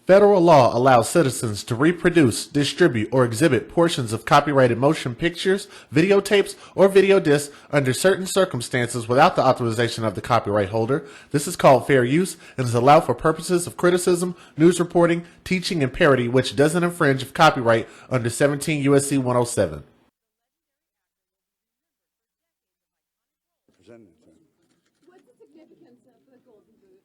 Federal law allows citizens to reproduce, distribute, or exhibit portions of copyrighted motion pictures, videotapes, or video discs under certain circumstances without the authorization of the copyright holder. This is called fair use and is allowed for purposes of criticism, news reporting, teaching, and parody, which doesn't infringe of copyright under 17 U.S.C. 107. What's the significance of the Golden Boot?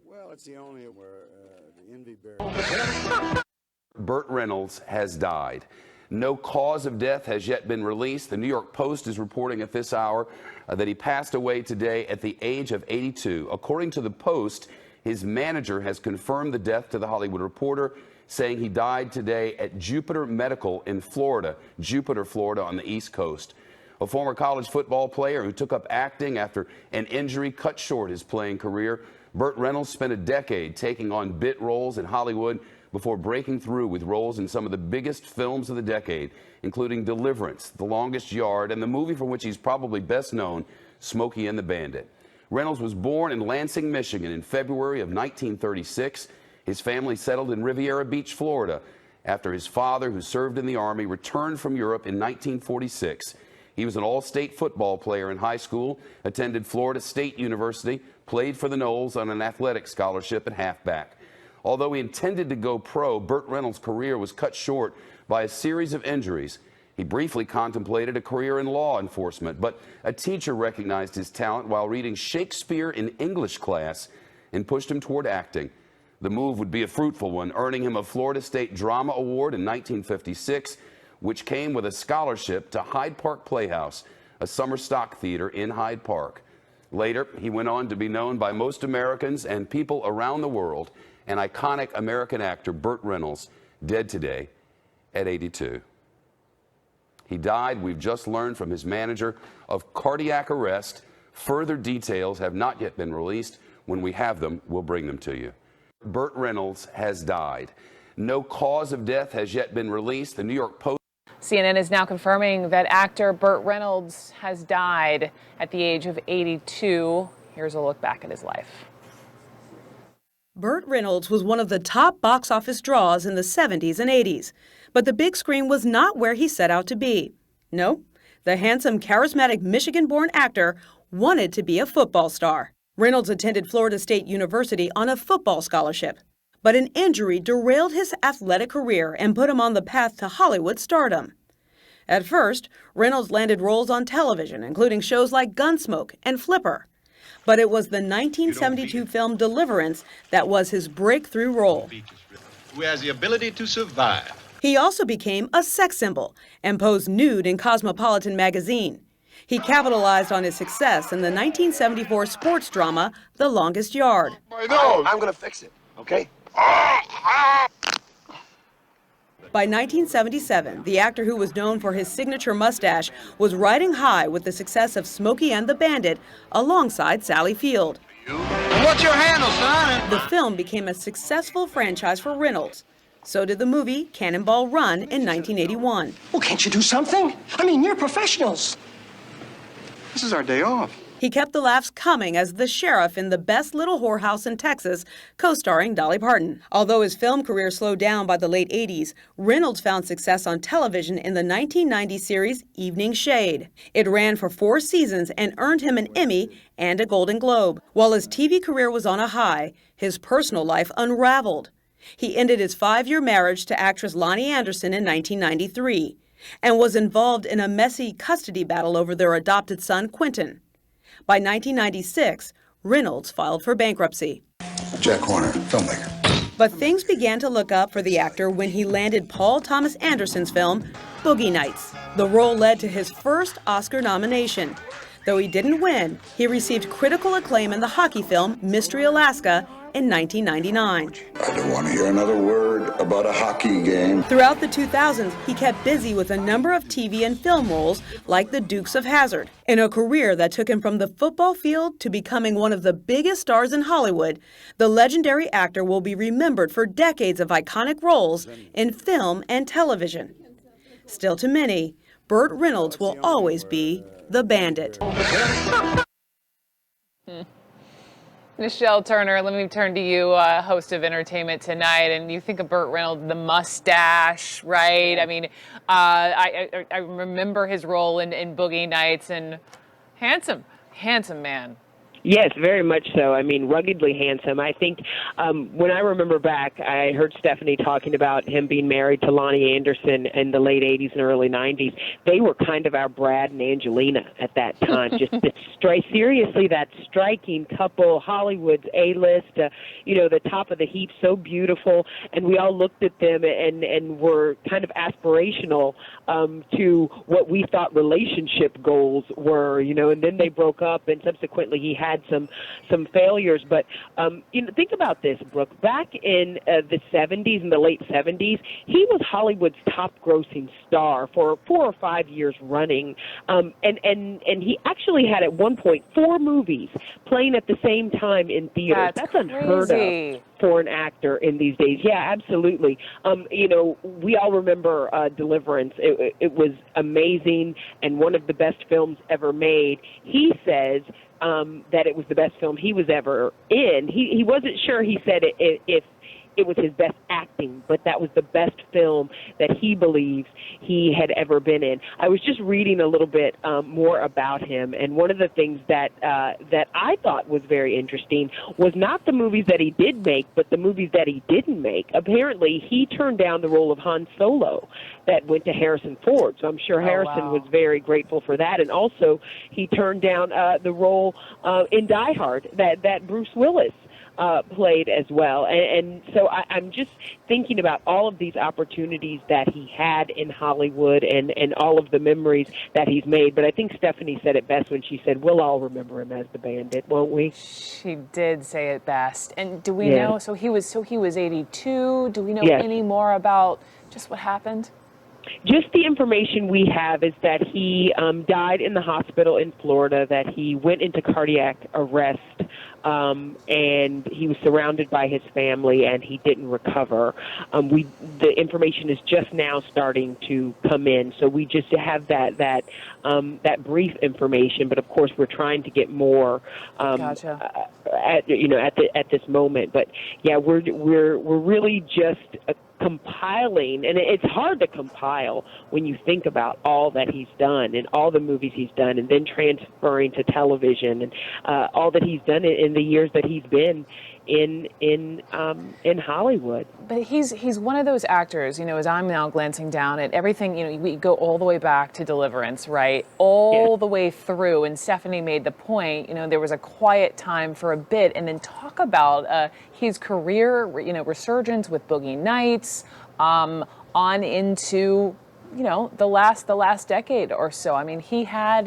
Well, it's the only where the envy bears. Burt Reynolds has died. No cause of death has yet been released. The New York Post is reporting at this hour that he passed away today at the age of 82. According to the Post, his manager has confirmed the death to The Hollywood Reporter, saying he died today at Jupiter Medical in Florida, Jupiter, Florida, on the East Coast. A former college football player who took up acting after an injury cut short his playing career. Burt Reynolds spent a decade taking on bit roles in Hollywood before breaking through with roles in some of the biggest films of the decade, including Deliverance, The Longest Yard, and the movie for which he's probably best known, Smokey and the Bandit. Reynolds was born in Lansing, Michigan in February of 1936. His family settled in Riviera Beach, Florida, after his father, who served in the Army, returned from Europe in 1946. He was an all-state football player in high school, attended Florida State University, played for the Noles on an athletic scholarship at halfback. Although he intended to go pro, Burt Reynolds' career was cut short by a series of injuries. He briefly contemplated a career in law enforcement, but a teacher recognized his talent while reading Shakespeare in English class and pushed him toward acting. The move would be a fruitful one, earning him a Florida State Drama Award in 1956, which came with a scholarship to Hyde Park Playhouse, a summer stock theater in Hyde Park. Later, he went on to be known by most Americans and people around the world, an iconic American actor, Burt Reynolds, dead today at 82. He died, we've just learned from his manager, of cardiac arrest. Further details have not yet been released. When we have them, we'll bring them to you. Burt Reynolds has died. No cause of death has yet been released. The New York Post. CNN is now confirming that actor Burt Reynolds has died at the age of 82. Here's a look back at his life. Burt Reynolds was one of the top box office draws in the 70s and 80s, but the big screen was not where he set out to be. No, the handsome, charismatic Michigan-born actor wanted to be a football star. Reynolds attended Florida State University on a football scholarship, but an injury derailed his athletic career and put him on the path to Hollywood stardom. At first, Reynolds landed roles on television, including shows like Gunsmoke and Flipper. But it was the 1972 film Deliverance that was his breakthrough role. Who has the ability to survive. He also became a sex symbol and posed nude in Cosmopolitan magazine. He capitalized on his success in the 1974 sports drama The Longest Yard. I'm going to fix it, okay? By 1977, the actor, who was known for his signature mustache, was riding high with the success of Smokey and the Bandit alongside Sally Field. What's your handle, son? The film became a successful franchise for Reynolds. So did the movie Cannonball Run in 1981. Well, can't you do something? I mean, you're professionals. This is our day off. He kept the laughs coming as the sheriff in The Best Little Whorehouse in Texas, co-starring Dolly Parton. Although his film career slowed down by the late 80s, Reynolds found success on television in the 1990 series Evening Shade. It ran for 4 seasons and earned him an Emmy and a Golden Globe. While his TV career was on a high, his personal life unraveled. He ended his 5-year marriage to actress Lonnie Anderson in 1993 and was involved in a messy custody battle over their adopted son, Quentin. By 1996, Reynolds filed for bankruptcy. Jack Horner, filmmaker. But things began to look up for the actor when he landed Paul Thomas Anderson's film, Boogie Nights. The role led to his first Oscar nomination. Though he didn't win, he received critical acclaim in the hockey film Mystery Alaska in 1999. I don't want to hear another word about a hockey game. Throughout the 2000s, he kept busy with a number of TV and film roles like The Dukes of Hazzard. In a career that took him from the football field to becoming one of the biggest stars in Hollywood, the legendary actor will be remembered for decades of iconic roles in film and television. Still to many, Burt Reynolds will always be the Bandit. Michelle Turner, let me turn to you, host of Entertainment Tonight, and you think of Burt Reynolds, the mustache, right? I mean, I remember his role in Boogie Nights, and handsome man. Yes, very much so. I mean, ruggedly handsome. I think when I remember back, I heard Stephanie talking about him being married to Lonnie Anderson in the late 80s and early 90s. They were kind of our Brad and Angelina at that time. Just seriously, that striking couple, Hollywood's A-list, the top of the heap, so beautiful. And we all looked at them and were kind of aspirational to what we thought relationship goals were, and then they broke up, and subsequently he had some failures. But think about this, Brooke. Back in the 70s, in the late 70s, he was Hollywood's top grossing star for 4 or 5 years running, and he actually had at one point 4 movies playing at the same time in theaters. That's unheard of for an actor in these days. Yeah, absolutely. We all remember Deliverance. It was amazing and one of the best films ever made. He says that it was the best film he was ever in. He wasn't sure. He said if it was his best acting, but that was the best film that he believes he had ever been in. I was just reading a little bit more about him, and one of the things that I thought was very interesting was not the movies that he did make, but the movies that he didn't make. Apparently, he turned down the role of Han Solo that went to Harrison Ford, so I'm sure Harrison was very grateful for that. And also, he turned down the role in Die Hard that Bruce Willis played as well. And so I'm just thinking about all of these opportunities that he had in Hollywood and all of the memories that he's made. But I think Stephanie said it best when she said, we'll all remember him as the Bandit, won't we? She did say it best. And do we know, so he was 82. Do we know any more about just what happened? Just the information we have is that he died in the hospital in Florida, that he went into cardiac arrest, and he was surrounded by his family, and he didn't recover. The information is just now starting to come in, so we just have that brief information. But of course, we're trying to get more at this moment. But yeah, we're really just compiling, and it's hard to compile when you think about all that he's done and all the movies he's done, and then transferring to television and all that he's done in the years that he's been in Hollywood. But he's one of those actors, as I'm now glancing down at everything, we go all the way back to Deliverance, right? All the way through. And Stephanie made the point, there was a quiet time for a bit, and then talk about his career, resurgence with Boogie Nights, on into, the last decade or so. I mean, he had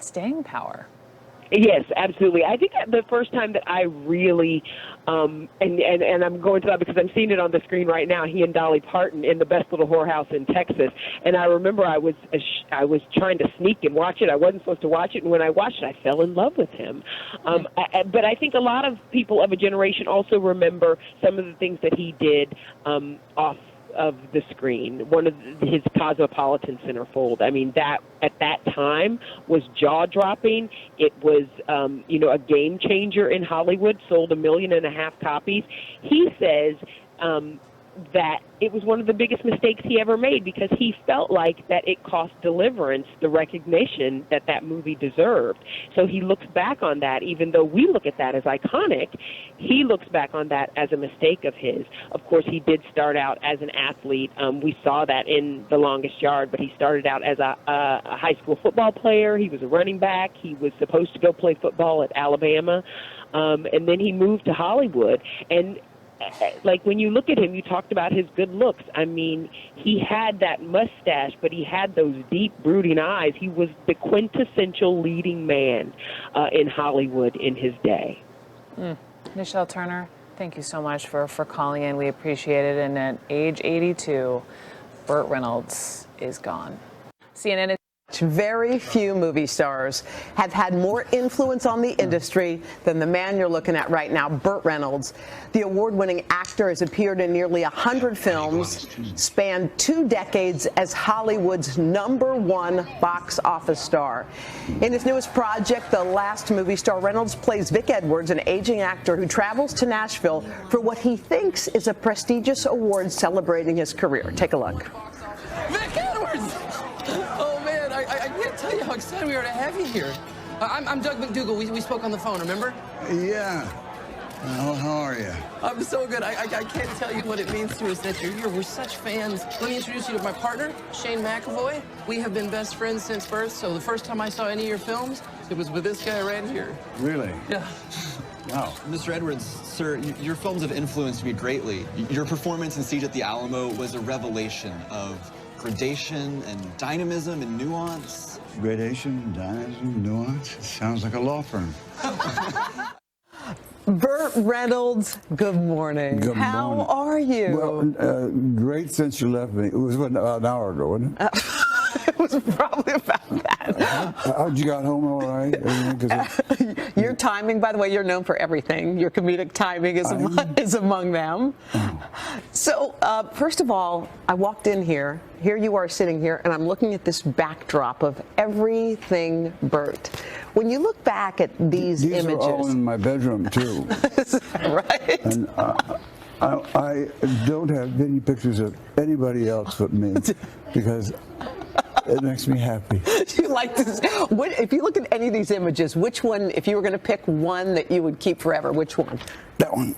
staying power. Yes, absolutely. I think the first time that I really, and I'm going to that because I'm seeing it on the screen right now, he and Dolly Parton in The Best Little Whorehouse in Texas. And I remember I was trying to sneak and watch it. I wasn't supposed to watch it, and when I watched it, I fell in love with him. But I think a lot of people of a generation also remember some of the things that he did off of the screen. One of his Cosmopolitan Centerfold. I mean, that at that time was jaw-dropping. It was, a game changer in Hollywood. Sold 1.5 million copies. He says that it was one of the biggest mistakes he ever made because he felt like that it cost Deliverance the recognition that movie deserved. So he looks back on that, even though we look at that as iconic, he looks back on that as a mistake of his. Of course, he did start out as an athlete. We saw that in The Longest Yard, but he started out as a high school football player. He was a running back. He was supposed to go play football at Alabama. And then he moved to Hollywood. And like when you look at him, you talked about his good looks. I mean, he had that mustache, but he had those deep, brooding eyes. He was the quintessential leading man in Hollywood in his day. Michelle Turner, thank you so much for calling in. We appreciate it. And at age 82, Burt Reynolds is gone. CNN is Very few movie stars have had more influence on the industry than the man you're looking at right now, Burt Reynolds. The award-winning actor has appeared in nearly 100 films, spanned 2 decades as Hollywood's #1 box office star. In his newest project, The Last Movie Star, Reynolds plays Vic Edwards, an aging actor who travels to Nashville for what he thinks is a prestigious award celebrating his career. Take a look. Vic Edwards! Oh man, I can't tell you how excited we are to have you here. I'm Doug McDougal. We spoke on the phone, remember? Yeah. How are you? I'm so good. I can't tell you what it means to us that you're here. We're such fans. Let me introduce you to my partner, Shane McAvoy. We have been best friends since birth, so the first time I saw any of your films, it was with this guy right here. Really? Yeah. Wow. Mr. Edwards, sir, your films have influenced me greatly. Your performance in Siege at the Alamo was a revelation of gradation and dynamism and nuance. Gradation, dynamism, nuance. It sounds like a law firm. Burt Reynolds, good morning. Good How morning. are you? Well, great since you left me. It was an hour ago, wasn't it? It was probably about that. How'd you got home all right? Your timing, by the way, you're known for everything. Your comedic timing is among them. Oh. So, first of all, I walked in here. Here you are sitting here, and I'm looking at this backdrop of everything Burt. When you look back at these images, are all in my bedroom too. Right? And I don't have any pictures of anybody else but me because it makes me happy. You like this? If you look at any of these images, which one, if you were going to pick one that you would keep forever, which one? That one.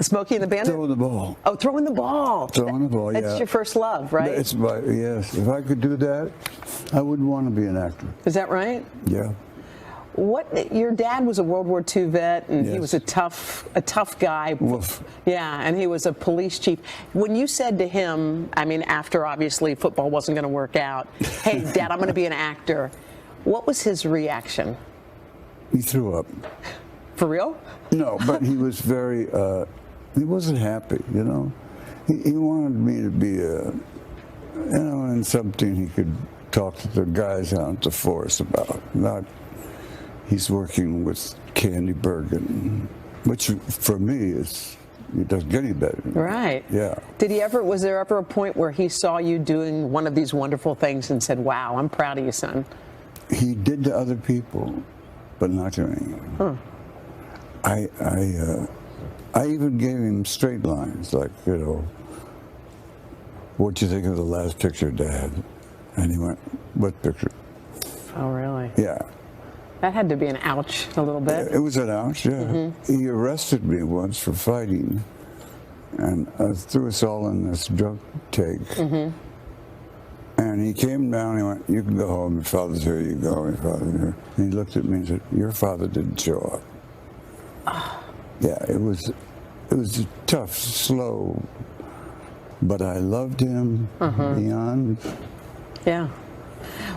Smokey and the Bandit? Throwing the ball. Oh, throwing the ball. Throwing the ball, yeah. That's your first love, right? It's yes. If I could do that, I wouldn't want to be an actor. Is that right? Yeah. Your dad was a World War II vet, and he was a tough guy. Woof. Yeah, and he was a police chief. When you said to him, I mean, after obviously football wasn't going to work out, hey, Dad, I'm going to be an actor, what was his reaction? He threw up. For real? No, but he was very, he wasn't happy, you know. He wanted me to be, in something he could talk to the guys out at the force about, not he's working with Candy Bergen, which for me it doesn't get any better. Right. Yeah. Was there ever a point where he saw you doing one of these wonderful things and said, wow, I'm proud of you, son? He did to other people, but not to me. Huh. I even gave him straight lines, like, what'd you think of the last picture, Dad? And he went, what picture? Oh, really? Yeah. That had to be an ouch a little bit. It was an ouch, yeah. Mm-hmm. He arrested me once for fighting and threw us all in this drug take. Mm-hmm. And he came down and he went, you can go home, your father's here, you go, your father's here. And he looked at me and said, your father didn't show up. Yeah, it was tough, slow, but I loved him beyond. Yeah.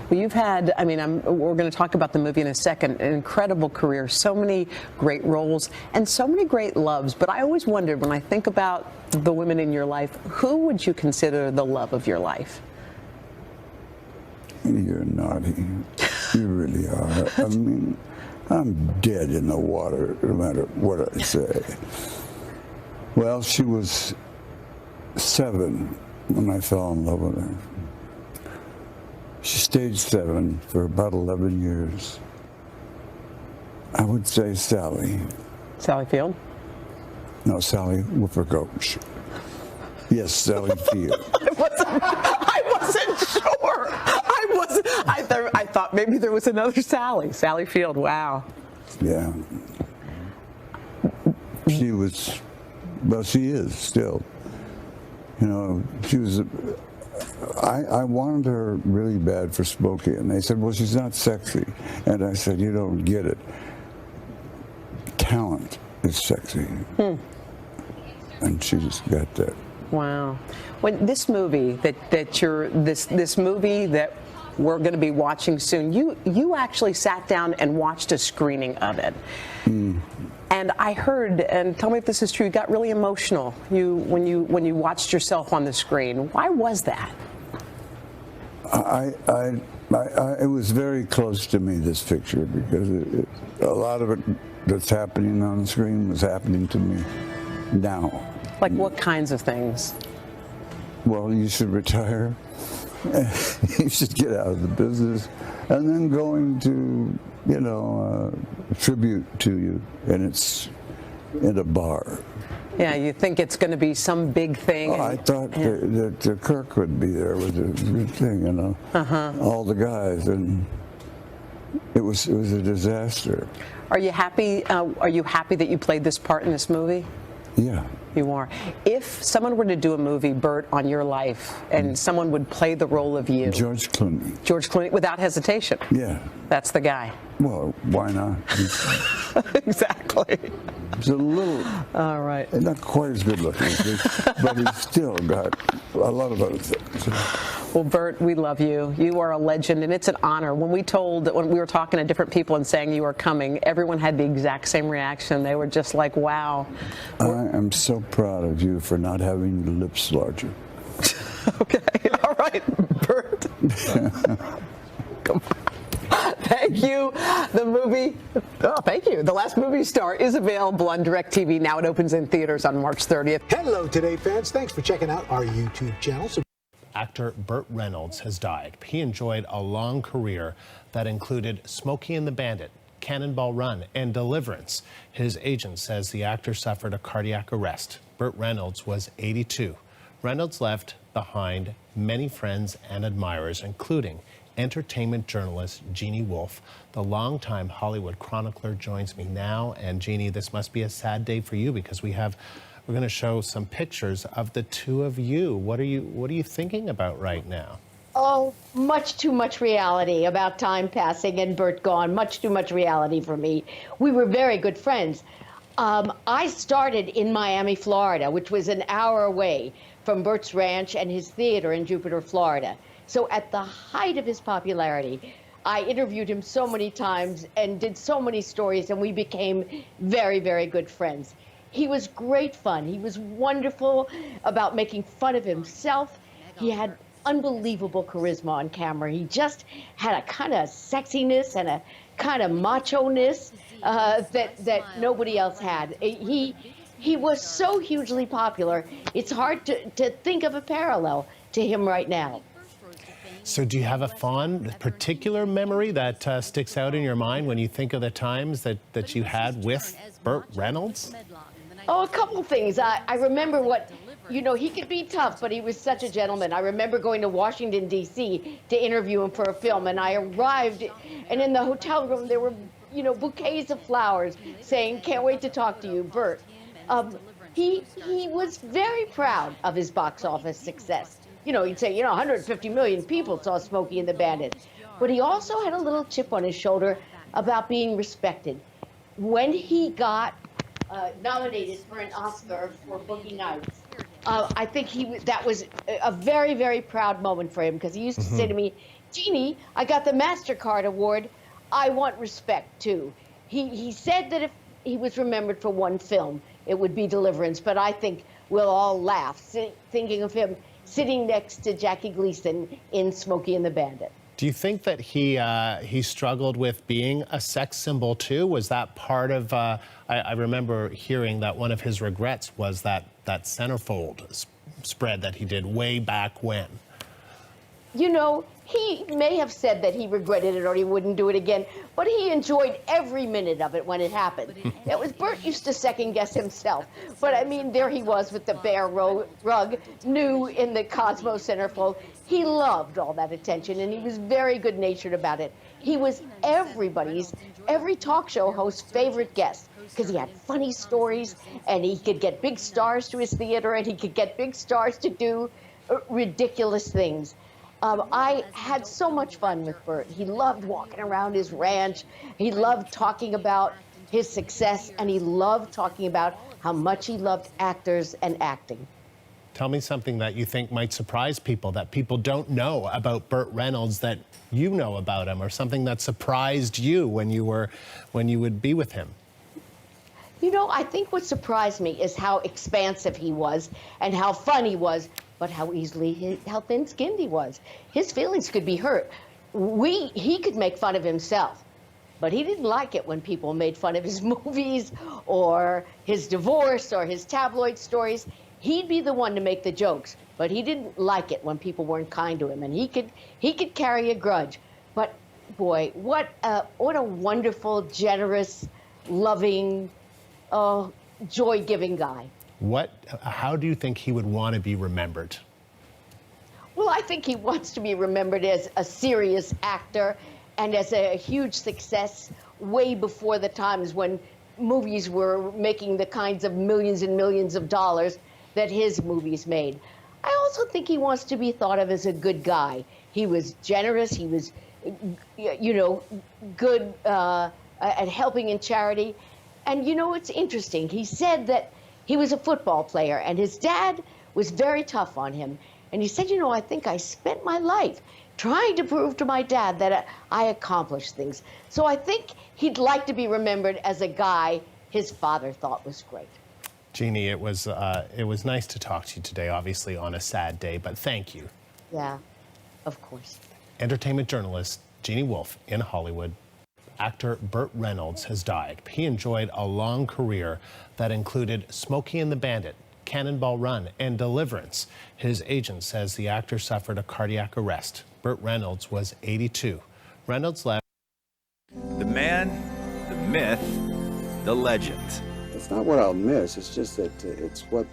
Well, you've had, we're going to talk about the movie in a second, an incredible career, so many great roles, and so many great loves. But I always wondered, when I think about the women in your life, who would you consider the love of your life? You're naughty. You really are. I mean, I'm dead in the water, no matter what I say. Well, she was 7 when I fell in love with her. She stayed 7 for about 11 years. I would say Sally. Sally Field? No, Sally Whippercoach. Yes, Sally Field. I wasn't sure. I thought maybe there was another Sally. Sally Field, wow. Yeah. She was, well, she is still. She was, I wanted her really bad for Smokey, and they said, well, she's not sexy. And I said, you don't get it. Talent is sexy. And she just got that. Wow. When this movie this movie that we're going to be watching soon, you actually sat down and watched a screening of it. And I heard, and tell me if this is true, you got really emotional when you watched yourself on the screen. Why was that? I It was very close to me, this picture, because a lot of it that's happening on the screen was happening to me now. Like what kinds of things? Well, you should retire. You should get out of the business. And then going to, you know, a tribute to you, and it's in a bar. Yeah, you think it's going to be some big thing. Oh, I thought that Kirk would be there with a good thing, you know, all the guys, and it was a disaster. Are you happy? Are you happy that you played this part in this movie? Yeah. You are. If someone were to do a movie, Burt, on your life, and someone would play the role of you, George Clooney. George Clooney, without hesitation. Yeah. That's the guy. Well, why not? Exactly. He's a little, all right, not quite as good looking as me, but he's still got a lot of other things. Well, Burt, we love you. You are a legend, and it's an honor. When we were talking to different people and saying you were coming, everyone had the exact same reaction. They were just like, wow. I am so proud of you for not having your lips larger. Okay, all right, Burt. Come on. Thank you. The movie, thank you. The Last Movie Star is available on DirecTV now. It opens in theaters on March 30th. Hello, Today fans. Thanks for checking out our YouTube channel. Actor Burt Reynolds has died. He enjoyed a long career that included Smokey and the Bandit, Cannonball Run, and Deliverance. His agent says the actor suffered a cardiac arrest. Burt Reynolds was 82. Reynolds left behind many friends and admirers, including entertainment journalist Jeannie Wolf. The longtime Hollywood chronicler joins me now. And Jeannie, this must be a sad day for you because we're going to show some pictures of the two of you. What are you thinking about right now? Oh, much too much reality about time passing and Burt gone. Much too much reality for me. We were very good friends. I started in Miami, Florida, which was an hour away from Burt's ranch and his theater in Jupiter, Florida. So at the height of his popularity, I interviewed him so many times and did so many stories, and we became very, very good friends. He was great fun. He was wonderful about making fun of himself. He had unbelievable charisma on camera. He just had a kind of sexiness and a kind of macho-ness that nobody else had. He was so hugely popular, it's hard to think of a parallel to him right now. So do you have a fond, particular memory that sticks out in your mind when you think of the times that you had with Burt Reynolds? Oh, a couple things. I remember he could be tough, but he was such a gentleman. I remember going to Washington, D.C. to interview him for a film, and I arrived, and in the hotel room there were, bouquets of flowers saying, "Can't wait to talk to you, Burt." He was very proud of his box office success. He'd say, 150 million people saw Smokey and the Bandit. But he also had a little chip on his shoulder about being respected. When he got nominated for an Oscar for Boogie Nights, I think that was a very, very proud moment for him, because he used to say to me, "Jeannie, I got the MasterCard award. I want respect, too." He said that if he was remembered for one film, it would be Deliverance, but I think we'll all laugh thinking of him sitting next to Jackie Gleason in Smokey and the Bandit. Do you think that he struggled with being a sex symbol too? Was that part of? I remember hearing that one of his regrets was that centerfold spread that he did way back when. He may have said that he regretted it or he wouldn't do it again, but he enjoyed every minute of it when it happened. Burt used to second guess himself, but I mean, there he was with the bear rug, new in the Cosmo centerfold. He loved all that attention, and he was very good-natured about it. He was every talk show host's favorite guest, because he had funny stories, and he could get big stars to his theater, and he could get big stars to do ridiculous things. I had so much fun with Burt. He loved walking around his ranch. He loved talking about his success, and he loved talking about how much he loved actors and acting. Tell me something that you think might surprise people, that people don't know about Burt Reynolds that you know about him, or something that surprised you when you would be with him. I think what surprised me is how expansive he was and how fun he was, but how thin-skinned he was. His feelings could be hurt. he could make fun of himself, but he didn't like it when people made fun of his movies or his divorce or his tabloid stories. He'd be the one to make the jokes, but he didn't like it when people weren't kind to him, and he could carry a grudge. But boy, what a wonderful, generous, loving, joy-giving guy. How do you think he would want to be remembered? Well, I think he wants to be remembered as a serious actor and as a huge success way before the times when movies were making the kinds of millions and millions of dollars that his movies made. I also think he wants to be thought of as a good guy. He was generous, he was, you know, good at helping in charity. And you know, it's interesting. He said that he was a football player and his dad was very tough on him. And he said, you know, I think I spent my life trying to prove to my dad that I accomplished things. So I think he'd like to be remembered as a guy his father thought was great. Jeannie, it was nice to talk to you today, obviously on a sad day, but thank you. Yeah, of course. Entertainment journalist Jeannie Wolf in Hollywood. Actor Burt Reynolds has died. He enjoyed a long career that included Smokey and the Bandit, Cannonball Run, and Deliverance. His agent says the actor suffered a cardiac arrest. Burt Reynolds was 82. Reynolds left. The man, the myth, the legend. It's not what I'll miss, it's just that it's what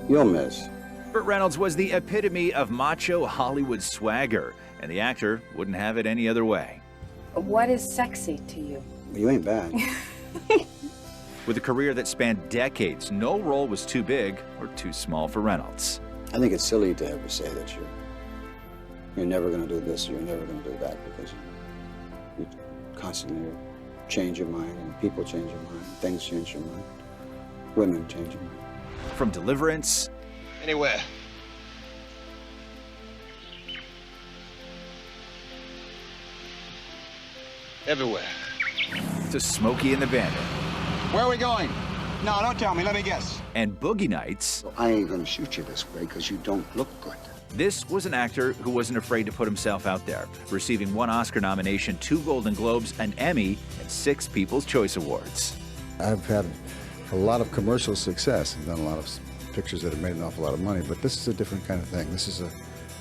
you'll miss. Burt Reynolds was the epitome of macho Hollywood swagger, and the actor wouldn't have it any other way. What is sexy to you? You ain't bad. With a career that spanned decades, no role was too big or too small for Reynolds. I think it's silly to ever say that you're never going to do this or you're never going to do that, because you constantly change your mind, and people change your mind, things change your mind, women change your mind. From Deliverance. Anywhere. Everywhere. To Smokey and the Bandit. Where are we going? No, don't tell me. Let me guess. And Boogie Nights. I ain't going to shoot you this way because you don't look good. This was an actor who wasn't afraid to put himself out there, receiving 1 Oscar nomination, 2 Golden Globes, an Emmy, and 6 People's Choice Awards. I've had a lot of commercial success and done a lot of pictures that have made an awful lot of money, but this is a different kind of thing. This is a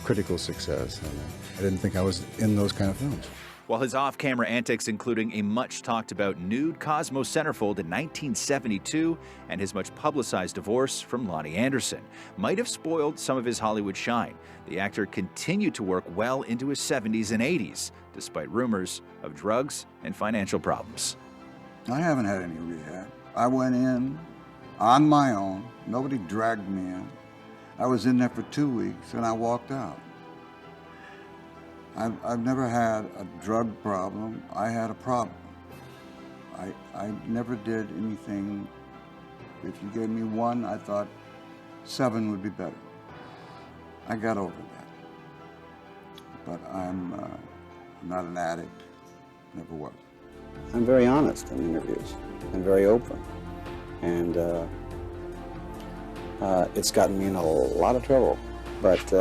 critical success. And I didn't think I was in those kind of films. While his off-camera antics, including a much-talked-about nude Cosmo centerfold in 1972 and his much-publicized divorce from Lonnie Anderson, might have spoiled some of his Hollywood shine, the actor continued to work well into his 70s and 80s, despite rumors of drugs and financial problems. I haven't had any rehab. I went in on my own. Nobody dragged me in. I was in there for 2 weeks, and I walked out. I've never had a drug problem. I had a problem. I never did anything. If you gave me 1, I thought 7 would be better. I got over that. But I'm not an addict. Never was. I'm very honest in interviews and very open. And it's gotten me in a lot of trouble. But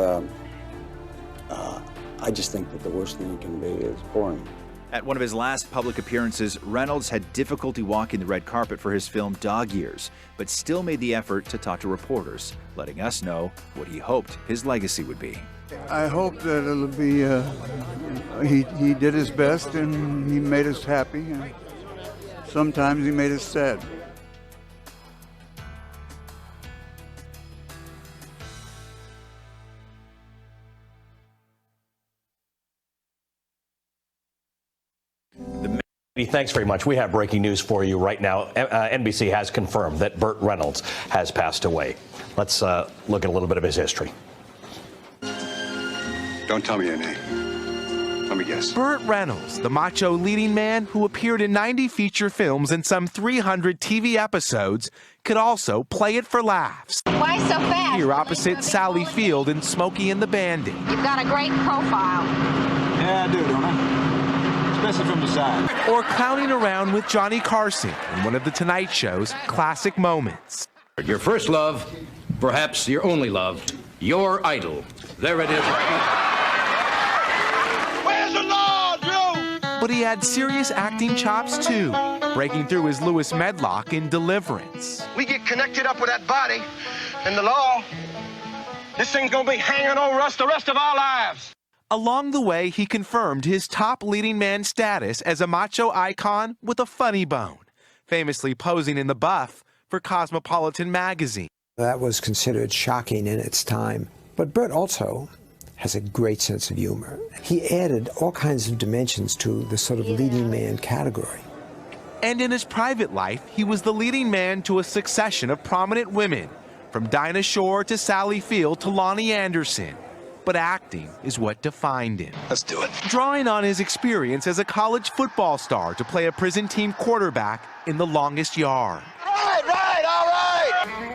I just think that the worst thing you can be is boring. At one of his last public appearances, Reynolds had difficulty walking the red carpet for his film Dog Years, but still made the effort to talk to reporters, letting us know what he hoped his legacy would be. I hope that it'll be, he did his best and he made us happy, and sometimes he made us sad. Thanks very much. We have breaking news for you right now. NBC has confirmed that Burt Reynolds has passed away. Let's look at a little bit of his history. Don't tell me your name. Let me guess. Burt Reynolds, the macho leading man who appeared in 90 feature films and some 300 TV episodes, could also play it for laughs. Why so fast? Here opposite Sally Field in Smokey and the Bandit. You've got a great profile. Yeah, I do, don't I? Especially from the side. Or clowning around with Johnny Carson in one of The Tonight Show's classic moments. Your first love, perhaps your only love, your idol. There it is. But he had serious acting chops too, breaking through as Lewis Medlock in Deliverance. We get connected up with that body and the law. This thing's gonna be hanging over us the rest of our lives. Along the way, he confirmed his top leading man status as a macho icon with a funny bone, famously posing in the buff for Cosmopolitan magazine. That was considered shocking in its time. But Burt also has a great sense of humor. He added all kinds of dimensions to the sort of leading man category. And in his private life, he was the leading man to a succession of prominent women, from Dinah Shore to Sally Field to Lonnie Anderson. But acting is what defined him. Let's do it. Drawing on his experience as a college football star to play a prison team quarterback in The Longest Yard. Right, all right.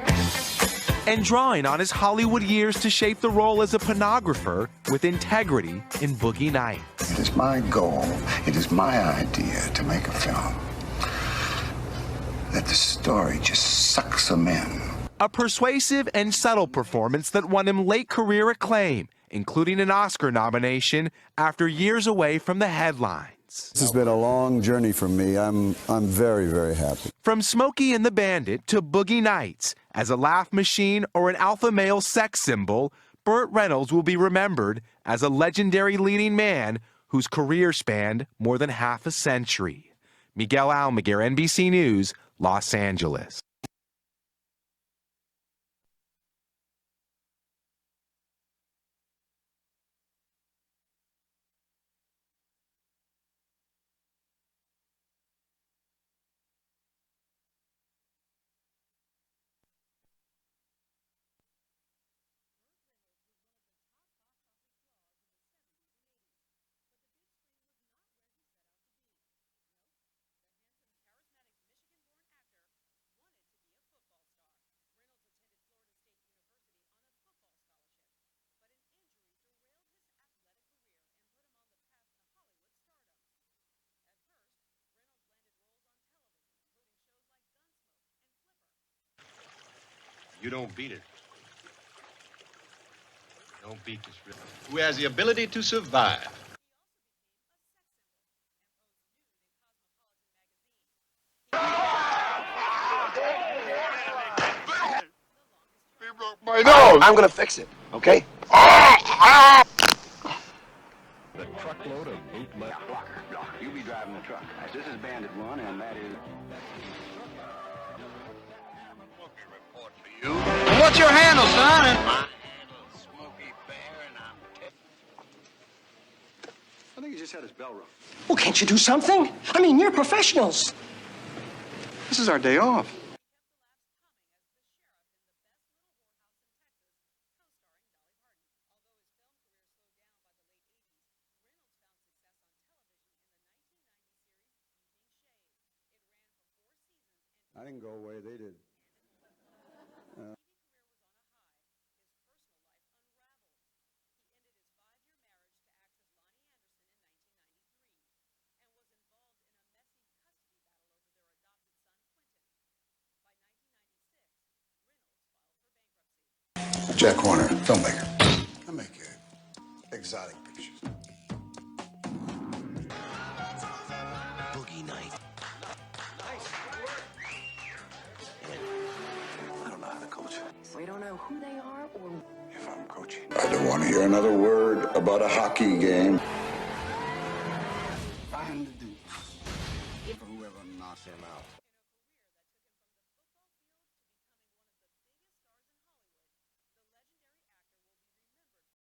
And drawing on his Hollywood years to shape the role as a pornographer with integrity in Boogie Nights. It is my goal, it is my idea to make a film that the story just sucks them in. A persuasive and subtle performance that won him late career acclaim, including an Oscar nomination after years away from the headlines. This has been a long journey for me. I'm very, very happy. From Smokey and the Bandit to Boogie Nights, as a laugh machine or an alpha male sex symbol, Burt Reynolds will be remembered as a legendary leading man whose career spanned more than half a century. Miguel Almaguer, NBC News, Los Angeles. You don't beat it. You don't beat this rhythm. Who has the ability to survive. My nose. I'm gonna fix it, okay? The truckload of bootleg. Blocker. You be driving the truck. This is Bandit 1, and that is... What's your handle, son? My handle's Smokey Bear, and I think he just had his bell rung. Well, can't you do something? I mean, you're professionals. This is our day off. I didn't go away, they did. Jack Horner, filmmaker. I make exotic pictures. Boogie Night. I don't know how to coach. We don't know who they are or If I'm coaching, I don't want to hear another word about a hockey game.